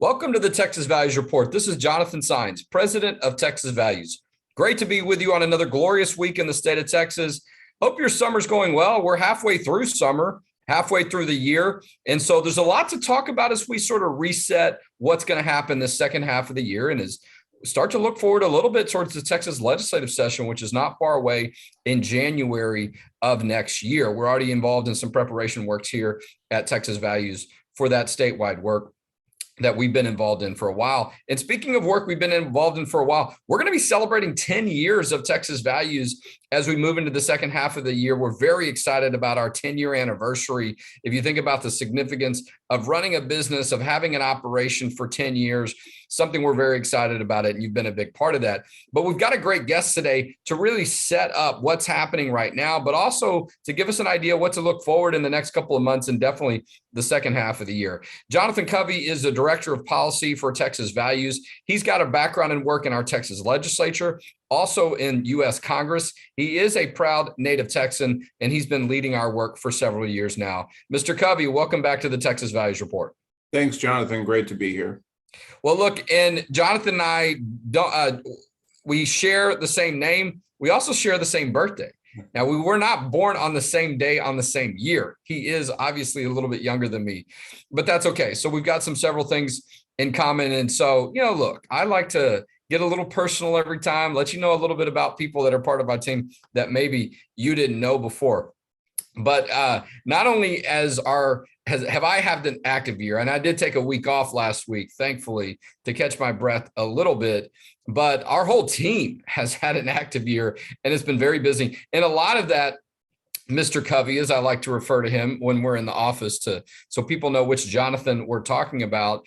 Welcome to the Texas Values Report. This is Jonathan Saenz, president of Texas Values. Great to be with you on another glorious week in the state of Texas. Hope your summer's going well. We're halfway through summer, halfway through the year. And so there's a lot to talk about as we sort of reset what's going to happen this second half of the year and as start to look forward a little bit towards the Texas legislative session, which is not far away in January of next year. We're already involved in some preparation works here at Texas Values for that statewide work that we've been involved in for a while. And speaking of work we've been involved in for a while, we're going to be celebrating 10 years of Texas Values as we move into the second half of the year. We're very excited about our 10-year anniversary. If you think about the significance of running a business, of having an operation for 10 years, something we're very excited about it, and you've been a big part of that. But we've got a great guest today to really set up what's happening right now, but also to give us an idea what to look forward in the next couple of months and definitely the second half of the year. Jonathan Covey is the director of policy for Texas Values. He's got a background in work in our Texas legislature, also in U.S. Congress. He is a proud native Texan, and he's been leading our work for several years now. Mr. Covey, welcome back to the Texas Values Report. Thanks, Jonathan. Great to be here. Well, look, and Jonathan and I don't. We share the same name. We also share the same birthday. Now, we were not born on the same day on the same year. He is obviously a little bit younger than me, but that's okay. So we've got several things in common. And so, look, I like to get a little personal every time, let you know a little bit about people that are part of our team that maybe you didn't know before. But not only have I had an active year, and I did take a week off last week, thankfully, to catch my breath a little bit, but our whole team has had an active year and it's been very busy. And a lot of that, Mr. Covey, as I like to refer to him when we're in the office, so people know which Jonathan we're talking about,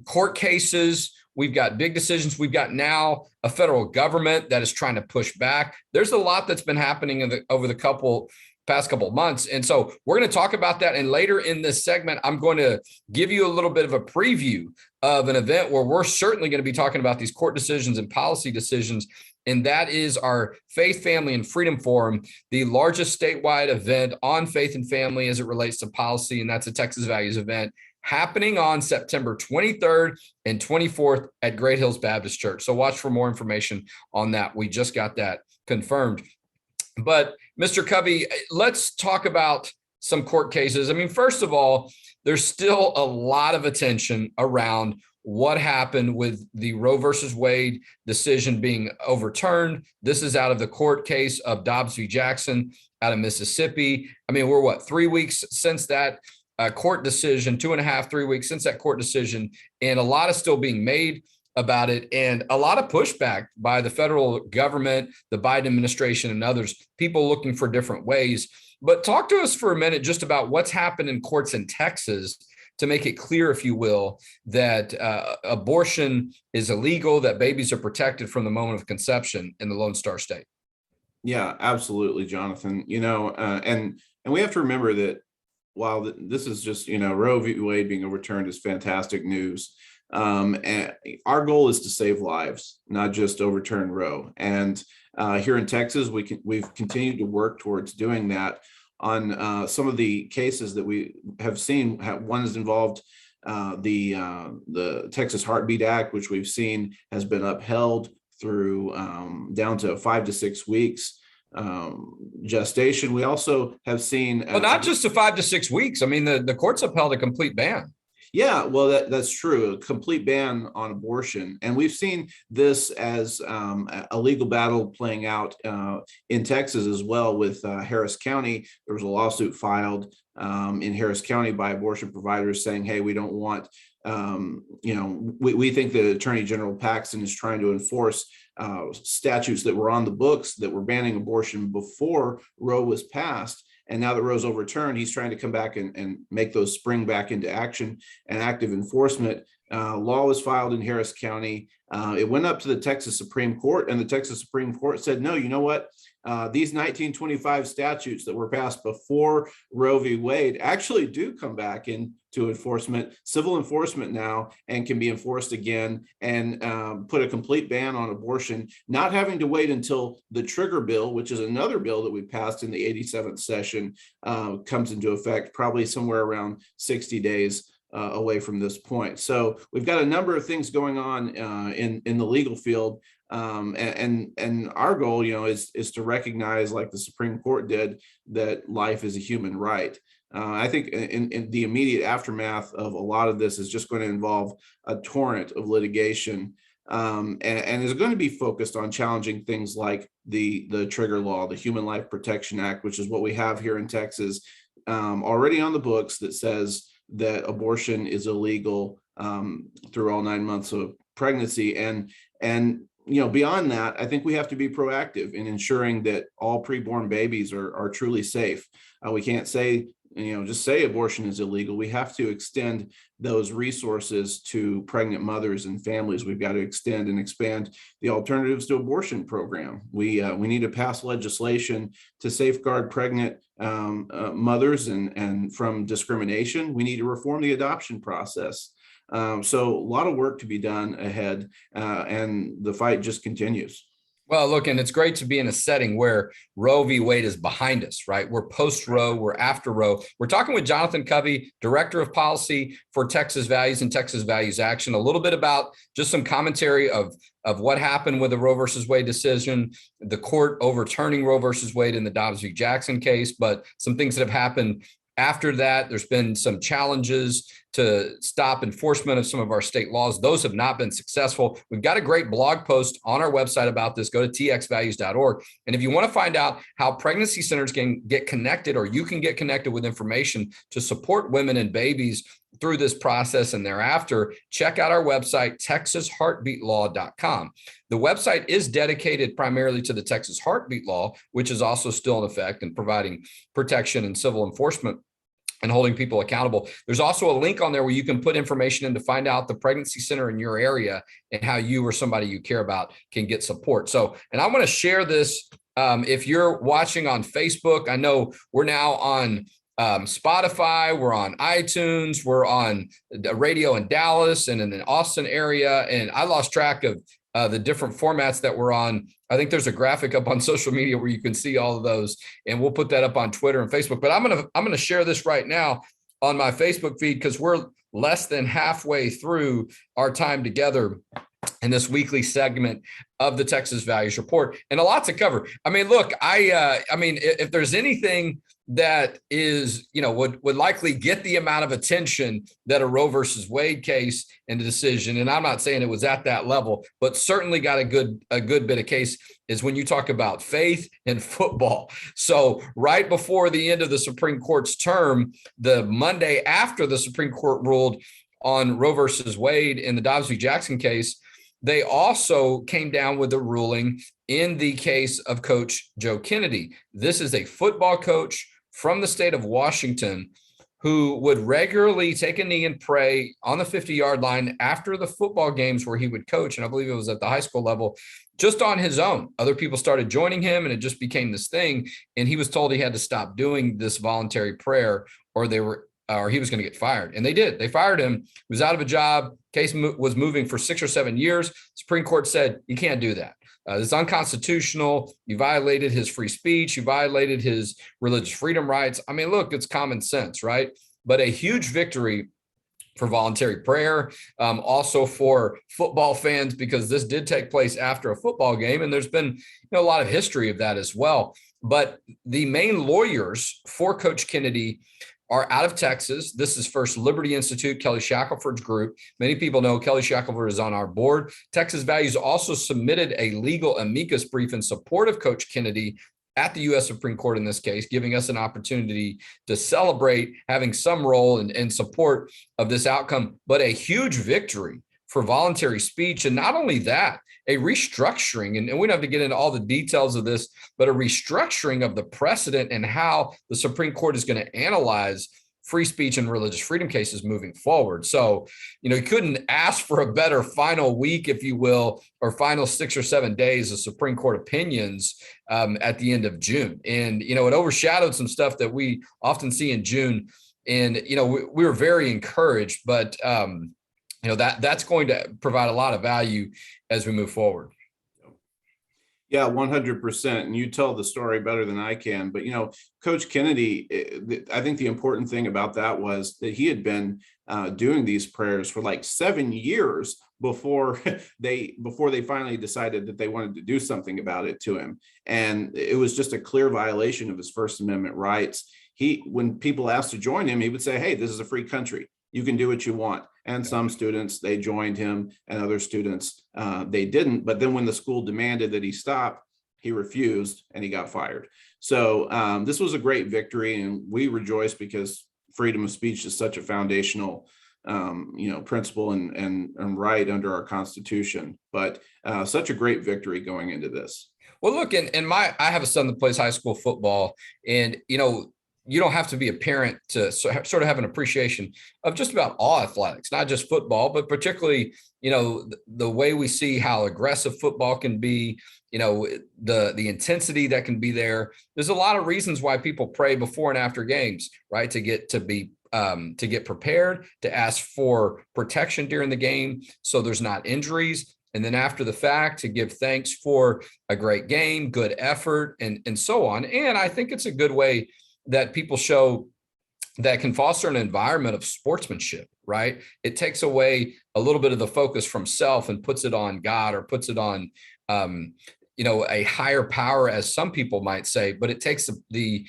court cases. We've got big decisions. We've got now a federal government that is trying to push back. There's a lot that's been happening over the past couple of months. And so we're going to talk about that. And later in this segment, I'm going to give you a little bit of a preview of an event where we're certainly going to be talking about these court decisions and policy decisions. And that is our Faith, Family, and Freedom Forum, the largest statewide event on faith and family as it relates to policy. And that's a Texas Values event happening on September 23rd and 24th at Great Hills Baptist Church. So watch for more information on that. We just got that confirmed. But Mr. Covey, let's talk about some court cases. I mean, first of all, there's still a lot of attention around what happened with the Roe versus Wade decision being overturned. This is out of the court case of Dobbs v. Jackson out of Mississippi. I mean, we're 3 weeks since that court decision, 2.5, 3 weeks since that court decision, and a lot is still being made about it, and a lot of pushback by the federal government, the Biden administration, and others, people looking for different ways. But talk to us for a minute just about what's happened in courts in Texas to make it clear, if you will, that abortion is illegal, that babies are protected from the moment of conception in the Lone Star State. Yeah, absolutely, Jonathan. And we have to remember that while this is just, Roe v. Wade being overturned is fantastic news. And our goal is to save lives, not just overturn Roe. And here in Texas, we've continued to work towards doing that on some of the cases that we have seen. One is involved the Texas Heartbeat Act, which we've seen has been upheld through down to 5 to 6 weeks gestation. We also have seen not just to 5 to 6 weeks. I mean, the courts upheld a complete ban. Yeah, well, that's true. A complete ban on abortion. And we've seen this as a legal battle playing out in Texas as well with Harris County. There was a lawsuit filed in Harris County by abortion providers saying, hey, we don't want, we think that Attorney General Paxton is trying to enforce statutes that were on the books that were banning abortion before Roe was passed. And now that Roe's overturned, he's trying to come back and make those spring back into action and active enforcement. Law was filed in Harris County. It went up to the Texas Supreme Court, and the Texas Supreme Court said, no, you know what? These 1925 statutes that were passed before Roe v. Wade actually do come back into enforcement, civil enforcement now, and can be enforced again, and put a complete ban on abortion, not having to wait until the trigger bill, which is another bill that we passed in the 87th session, comes into effect, probably somewhere around 60 days away from this point. So we've got a number of things going on in the legal field. And our goal, is to recognize, like the Supreme Court did, that life is a human right. I think in the immediate aftermath of a lot of this is just going to involve a torrent of litigation, and is going to be focused on challenging things like the trigger law, the Human Life Protection Act, which is what we have here in Texas, already on the books, that says that abortion is illegal through all 9 months of pregnancy. And beyond that, I think we have to be proactive in ensuring that all preborn babies are truly safe. We can't say, just say abortion is illegal. We have to extend those resources to pregnant mothers and families. We've got to extend and expand the Alternatives to Abortion program. We need to pass legislation to safeguard pregnant mothers and from discrimination. We need to reform the adoption process. So a lot of work to be done ahead, and the fight just continues. Well, look, and it's great to be in a setting where Roe v. Wade is behind us, right? We're post-Roe, we're after Roe. We're talking with Jonathan Covey, Director of Policy for Texas Values and Texas Values Action, a little bit about just some commentary of what happened with the Roe versus Wade decision, the court overturning Roe versus Wade in the Dobbs v. Jackson case, but some things that have happened after that. There's been some challenges to stop enforcement of some of our state laws. Those have not been successful. We've got a great blog post on our website about this. Go to txvalues.org. And if you want to find out how pregnancy centers can get connected, or you can get connected with information to support women and babies through this process and thereafter, check out our website, texasheartbeatlaw.com. The website is dedicated primarily to the Texas Heartbeat Law, which is also still in effect and providing protection and civil enforcement and holding people accountable. There's also a link on there where you can put information in to find out the pregnancy center in your area and how you or somebody you care about can get support. So, and I want to share this. If you're watching on Facebook, I know we're now on Spotify, we're on iTunes, we're on the radio in Dallas and in the Austin area. And I lost track of the different formats that we're on. I think there's a graphic up on social media where you can see all of those, and we'll put that up on Twitter and Facebook. But I'm gonna share this right now on my Facebook feed, because we're less than halfway through our time together in this weekly segment of the Texas Values Report, and a lot to cover. I mean, look, I mean, if there's anything that is, would likely get the amount of attention that a Roe versus Wade case and the decision, and I'm not saying it was at that level, but certainly got a good bit of case, is when you talk about faith and football. So right before the end of the Supreme Court's term, the Monday after the Supreme Court ruled on Roe versus Wade in the Dobbs v. Jackson case, they also came down with a ruling in the case of Coach Joe Kennedy. This is a football coach from the state of Washington who would regularly take a knee and pray on the 50-yard line after the football games where he would coach. And I believe it was at the high school level, just on his own. Other people started joining him, and it just became this thing. And he was told he had to stop doing this voluntary prayer, or he was going to get fired. And they did. They fired him. He was out of a job. Case was moving for 6 or 7 years. Supreme Court said, you can't do that. It's unconstitutional. You violated his free speech. You violated his religious freedom rights. I mean, look, it's common sense, right? But a huge victory for voluntary prayer, also for football fans, because this did take place after a football game, and there's been a lot of history of that as well. But the main lawyers for Coach Kennedy are out of Texas. This is First Liberty Institute, Kelly Shackelford's group. Many people know Kelly Shackelford is on our board. Texas Values also submitted a legal amicus brief in support of Coach Kennedy at the U.S. Supreme Court in this case, giving us an opportunity to celebrate having some role in support of this outcome, but a huge victory for voluntary speech. And not only that, a restructuring, and we don't have to get into all the details of this, but a restructuring of the precedent and how the Supreme Court is going to analyze free speech and religious freedom cases moving forward. So, you couldn't ask for a better final week, if you will, or final 6 or 7 days of Supreme Court opinions at the end of June. And, it overshadowed some stuff that we often see in June. And, we were very encouraged, but that's going to provide a lot of value as we move forward. Yeah, 100%. And you tell the story better than I can. But, Coach Kennedy, I think the important thing about that was that he had been doing these prayers for like 7 years before they finally decided that they wanted to do something about it to him. And it was just a clear violation of his First Amendment rights. When people asked to join him, he would say, "Hey, this is a free country. You can do what you want." And some students, they joined him, and other students, they didn't. But then when the school demanded that he stop, he refused and he got fired. So this was a great victory, and we rejoice because freedom of speech is such a foundational principle and right under our Constitution. But such a great victory going into this. Well, look, I have a son that plays high school football, and you don't have to be a parent to sort of have an appreciation of just about all athletics, not just football, but particularly, the way we see how aggressive football can be, the intensity that can be there. There's a lot of reasons why people pray before and after games, right? To get prepared, to ask for protection during the game so there's not injuries. And then after the fact, to give thanks for a great game, good effort, and so on. And I think it's a good way that people show that can foster an environment of sportsmanship, right? It takes away a little bit of the focus from self and puts it on God, or puts it on, a higher power, as some people might say, but it takes the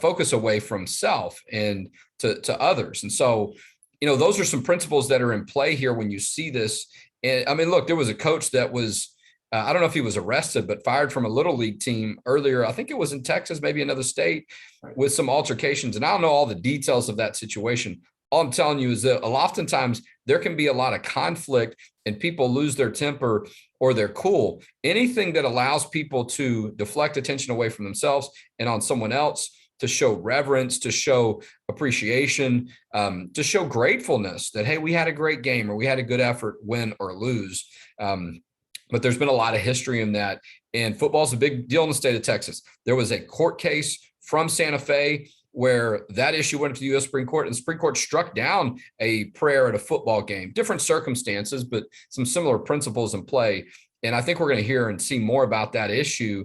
focus away from self and to others. And so, those are some principles that are in play here when you see this. And I mean, look, there was a coach that was, I don't know if he was arrested, but fired from a little league team earlier. I think it was in Texas, maybe another state, with some altercations. And I don't know all the details of that situation. All I'm telling you is that oftentimes there can be a lot of conflict and people lose their temper or their cool. Anything that allows people to deflect attention away from themselves and on someone else, to show reverence, to show appreciation, to show gratefulness that, hey, we had a great game, or we had a good effort, win or lose. But there's been a lot of history in that. And football is a big deal in the state of Texas. There was a court case from Santa Fe where that issue went to the U.S. Supreme Court, and the Supreme Court struck down a prayer at a football game. Different circumstances, but some similar principles in play. And I think we're going to hear and see more about that issue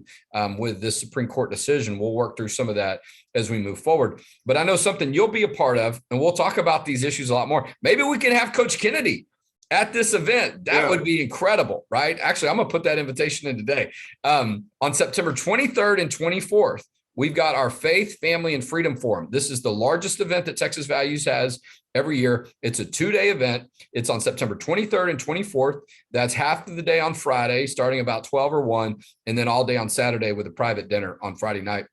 with this Supreme Court decision. We'll work through some of that as we move forward. But I know something you'll be a part of, and we'll talk about these issues a lot more. Maybe we can have Coach Kennedy at this event. That would be incredible, right? Actually, I'm going to put that invitation in today. On September 23rd and 24th, we've got our Faith, Family, and Freedom Forum. This is the largest event that Texas Values has every year. It's a 2-day event. It's on September 23rd and 24th. That's half of the day on Friday, starting about 12 or 1, and then all day on Saturday with a private dinner on Friday night.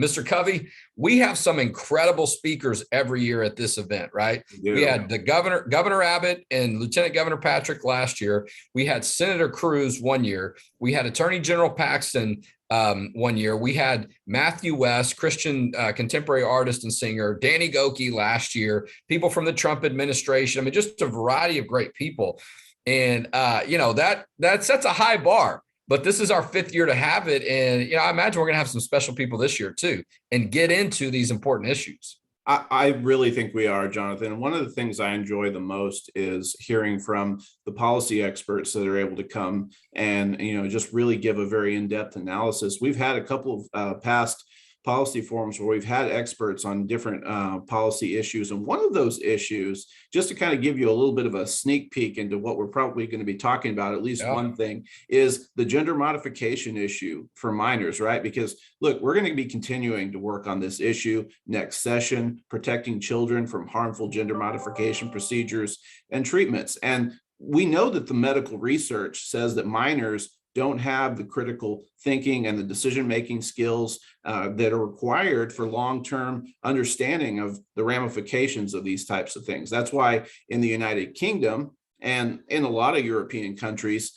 Mr. Covey, we have some incredible speakers every year at this event, right? Yeah. We had the Governor Abbott and Lieutenant Governor Patrick last year. We had Senator Cruz one year. We had Attorney General Paxton one year. We had Matthew West, Christian contemporary artist and singer, Danny Goki last year, people from the Trump administration. I mean, just a variety of great people. And, that sets a high bar. But this is our 5th year to have it. And, I imagine we're going to have some special people this year, too, and get into these important issues. I really think we are, Jonathan. One of the things I enjoy the most is hearing from the policy experts that are able to come and, just really give a very in-depth analysis. We've had a couple of past policy forums where we've had experts on different policy issues. And one of those issues, just to kind of give you a little bit of a sneak peek into what we're probably going to be talking about, at least one thing, is the gender modification issue for minors, right? Because look, we're going to be continuing to work on this issue next session, protecting children from harmful gender modification procedures and treatments. And we know that the medical research says that minors don't have the critical thinking and the decision-making skills that are required for long-term understanding of the ramifications of these types of things. That's why in the United Kingdom and in a lot of European countries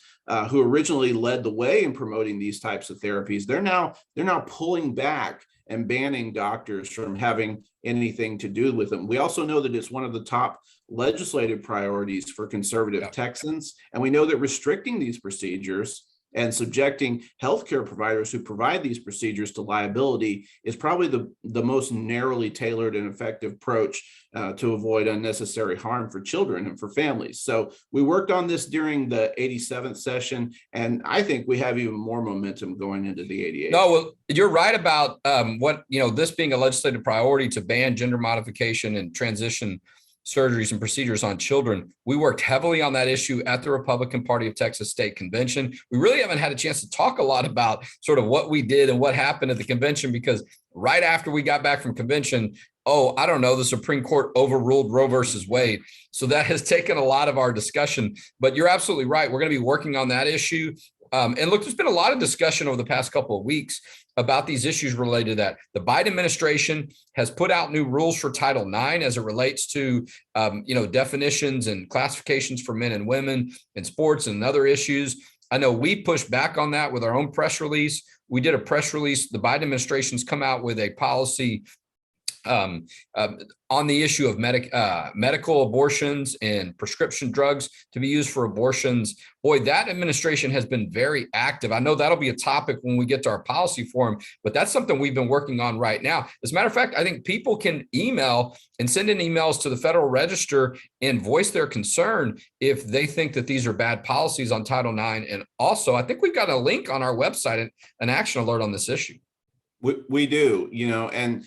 who originally led the way in promoting these types of therapies, they're now pulling back and banning doctors from having anything to do with them. We also know that it's one of the top legislative priorities for conservative Texans, and we know that restricting these procedures And subjecting healthcare providers who provide these procedures to liability is probably the most narrowly tailored and effective approach to avoid unnecessary harm for children and for families. So we worked on this during the 87th session, and I think we have even more momentum going into the 88th. No, well, you're right about this being a legislative priority to ban gender modification and transition surgeries and procedures on children. We worked heavily on that issue at the Republican Party of Texas State Convention. We really haven't had a chance to talk a lot about sort of what we did and what happened at the convention, because right after we got back from convention, the Supreme Court overruled Roe versus Wade. So that has taken a lot of our discussion, but you're absolutely right. We're going to be working on that issue. And look, there's been a lot of discussion over the past couple of weeks about these issues related to that. The Biden administration has put out new rules for Title IX as it relates to, definitions and classifications for men and women in sports and other issues. I know we pushed back on that with our own press release. We did a press release. The Biden administration's come out with a policy on the issue of medical abortions and prescription drugs to be used for abortions. Boy, that administration has been very active. I know that'll be a topic when we get to our policy forum, but that's something we've been working on right now. As a matter of fact, I think people can email and send in emails to the Federal Register and voice their concern if they think that these are bad policies on Title IX. And also, I think we've got a link on our website, an action alert on this issue. We do, and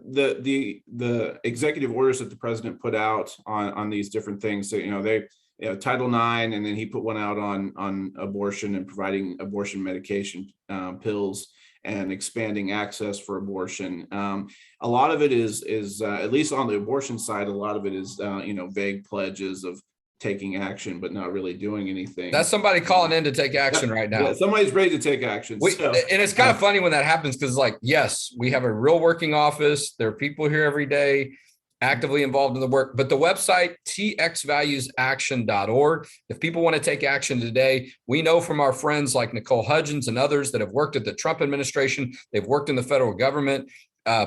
the executive orders that the president put out on these different things. So, Title IX, and then he put one out on abortion and providing abortion medication, pills, and expanding access for abortion. A lot of it is at least on the abortion side, a lot of it is vague pledges of taking action, but not really doing anything. That's somebody calling in to take action right now. Yeah, somebody's ready to take action. And it's kind of funny when that happens, because yes, we have a real working office. There are people here every day actively involved in the work, but the website, txvaluesaction.org. If people want to take action today, we know from our friends like Nicole Hudgens and others that have worked at the Trump administration, they've worked in the federal government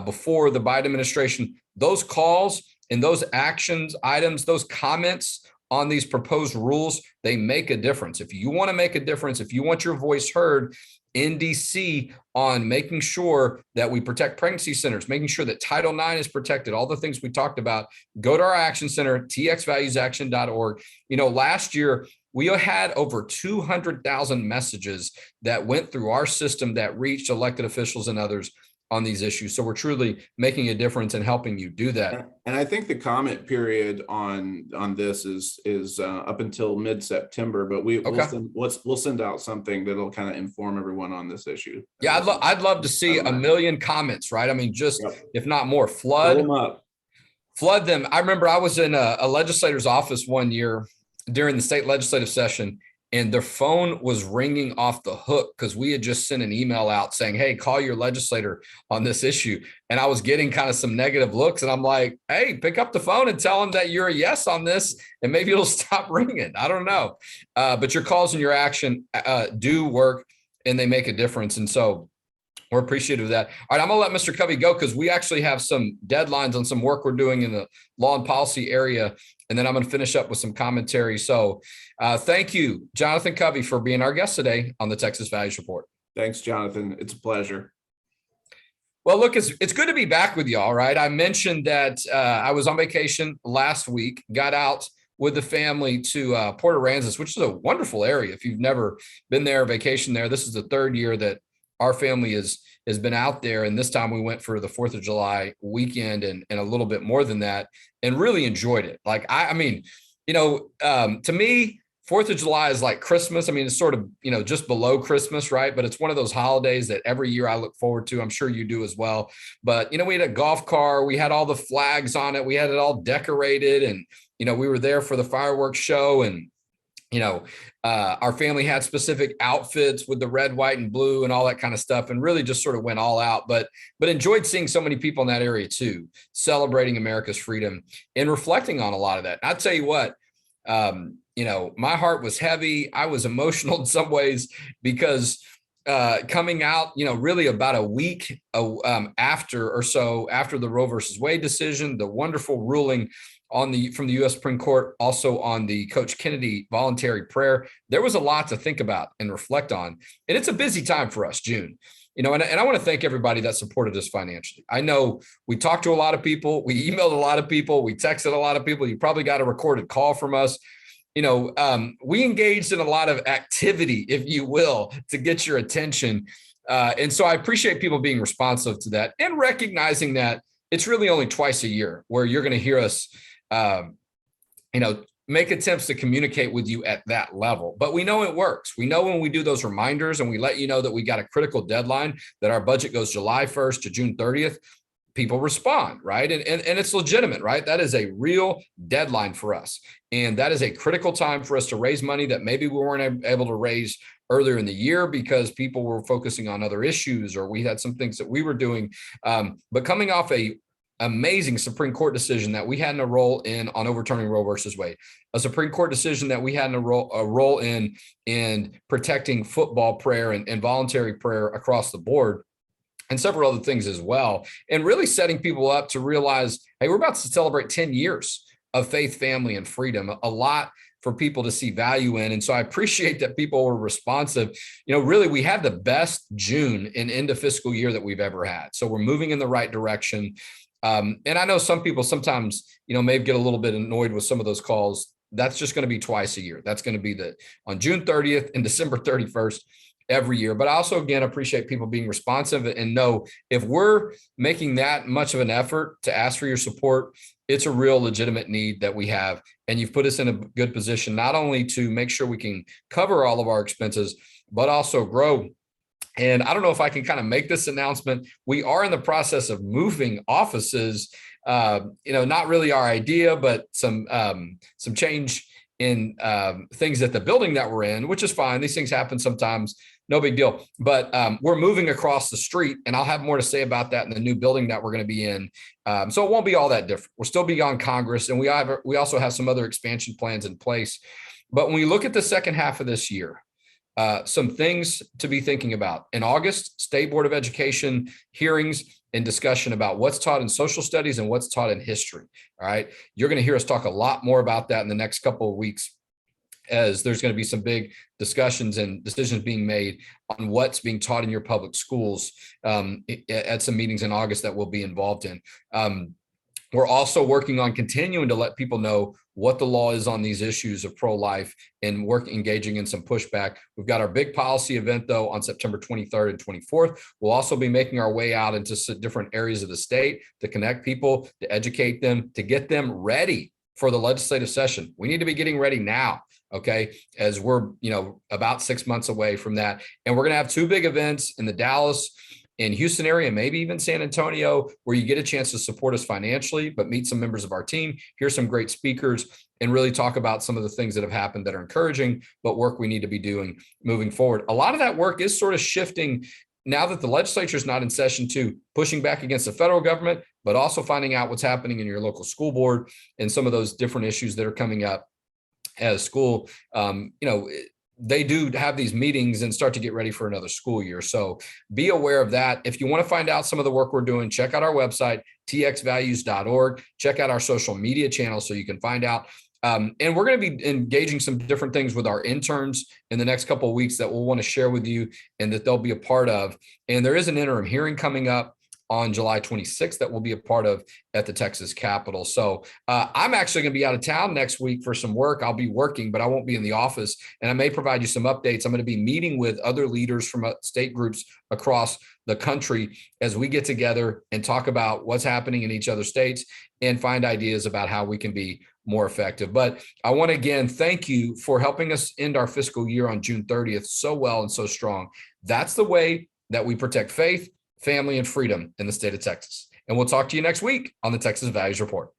before the Biden administration, those calls and those actions items, those comments on these proposed rules, they make a difference. If you want to make a difference, if you want your voice heard in DC on making sure that we protect pregnancy centers, making sure that Title IX is protected, all the things we talked about, go to our action center, txvaluesaction.org. Last year, we had over 200,000 messages that went through our system that reached elected officials and others on these issues. So we're truly making a difference and helping you do that. And I think the comment period on this is up until mid-September, but we'll send out something that'll kind of inform everyone on this issue. Yeah, I'd love to see 1 million comments, right? I mean, if not more, flood them. I remember I was in a legislator's office one year during the state legislative session, and their phone was ringing off the hook because we had just sent an email out saying, hey, call your legislator on this issue. And I was getting kind of some negative looks. And I'm like, hey, pick up the phone and tell them that you're a yes on this, and maybe it'll stop ringing. I don't know. But your calls and your action do work, and they make a difference. And so we're appreciative of that. All right, I'm going to let Mr. Covey go because we actually have some deadlines on some work we're doing in the law and policy area. And then I'm going to finish up with some commentary. So thank you, Jonathan Covey, for being our guest today on the Texas Values Report. Thanks, Jonathan. It's a pleasure. Well, look, it's good to be back with you all, right? I mentioned that I was on vacation last week, got out with the family to Port Aransas, which is a wonderful area. If you've never been there, vacation there, this is the third year that our family has been out there. And this time we went for the 4th of July weekend and a little bit more than that, and really enjoyed it. Like, I mean, to me, 4th of July is like Christmas. I mean, it's sort of, just below Christmas, right? But it's one of those holidays that every year I look forward to. I'm sure you do as well. But, we had a golf car. We had all the flags on it. We had it all decorated. And, we were there for the fireworks show. And, our family had specific outfits with the red, white, and blue and all that kind of stuff, and really just sort of went all out, but enjoyed seeing so many people in that area too, celebrating America's freedom and reflecting on a lot of that. And I'll tell you what, my heart was heavy. I was emotional in some ways because coming out, really about a week after the Roe versus Wade decision, the wonderful ruling from the U.S. Supreme Court, also on the Coach Kennedy voluntary prayer. There was a lot to think about and reflect on. And it's a busy time for us, June. And I want to thank everybody that supported us financially. I know we talked to a lot of people. We emailed a lot of people. We texted a lot of people. You probably got a recorded call from us. We engaged in a lot of activity, if you will, to get your attention. And so I appreciate people being responsive to that and recognizing that it's really only twice a year where you're going to hear us, make attempts to communicate with you at that level. But we know it works. We know when we do those reminders and we let you know that we got a critical deadline, that our budget goes July 1st to June 30th, people respond, right? And it's legitimate, right? That is a real deadline for us. And that is a critical time for us to raise money that maybe we weren't able to raise earlier in the year because people were focusing on other issues, or we had some things that we were doing. But coming off a amazing Supreme Court decision that we had a role in on overturning Roe versus Wade, a Supreme Court decision that we had a role in protecting football prayer and voluntary prayer across the board, and several other things as well, and really setting people up to realize, hey, we're about to celebrate 10 years of faith, family, and freedom, a lot for people to see value in. And so I appreciate that people were responsive. Really, we had the best June and end of fiscal year that we've ever had. So we're moving in the right direction. And I know some people sometimes, may get a little bit annoyed with some of those calls. That's just going to be twice a year. That's going to be on June 30th and December 31st every year. But I also, again, appreciate people being responsive and know if we're making that much of an effort to ask for your support, it's a real legitimate need that we have. And you've put us in a good position, not only to make sure we can cover all of our expenses, but also grow. And I don't know if I can kind of make this announcement. We are in the process of moving offices, not really our idea, but some change in things at the building that we're in, which is fine. These things happen sometimes, no big deal. But we're moving across the street, and I'll have more to say about that in the new building that we're going to be in. So it won't be all that different. We'll still be on Congress, and we also have some other expansion plans in place. But when we look at the second half of this year, some things to be thinking about. In August, State Board of Education hearings and discussion about what's taught in social studies and what's taught in history. All right. You're going to hear us talk a lot more about that in the next couple of weeks, as there's going to be some big discussions and decisions being made on what's being taught in your public schools at some meetings in August that we'll be involved in. We're also working on continuing to let people know what the law is on these issues of pro-life and engaging in some pushback. We've got our big policy event, though, on September 23rd and 24th. We'll also be making our way out into different areas of the state to connect people, to educate them, to get them ready for the legislative session. We need to be getting ready now, okay, as we're, about 6 months away from that. And we're going to have two big events in the Dallas in Houston area, maybe even San Antonio, where you get a chance to support us financially, but meet some members of our team, hear some great speakers, and really talk about some of the things that have happened that are encouraging, but work we need to be doing moving forward. A lot of that work is sort of shifting now that the legislature is not in session, to pushing back against the federal government, but also finding out what's happening in your local school board and some of those different issues that are coming up as school. They do have these meetings and start to get ready for another school year. So be aware of that. If you want to find out some of the work we're doing, check out our website, txvalues.org. Check out our social media channels so you can find out. And we're going to be engaging some different things with our interns in the next couple of weeks that we'll want to share with you and that they'll be a part of. And there is an interim hearing coming up on July 26th that we'll be a part of at the Texas Capitol. So I'm actually going to be out of town next week for some work. I'll be working, but I won't be in the office, and I may provide you some updates. I'm going to be meeting with other leaders from state groups across the country as we get together and talk about what's happening in each other's states and find ideas about how we can be more effective. But I want to again thank you for helping us end our fiscal year on June 30th so well and so strong. That's the way that we protect faith, family, and freedom in the state of Texas. And we'll talk to you next week on the Texas Values Report.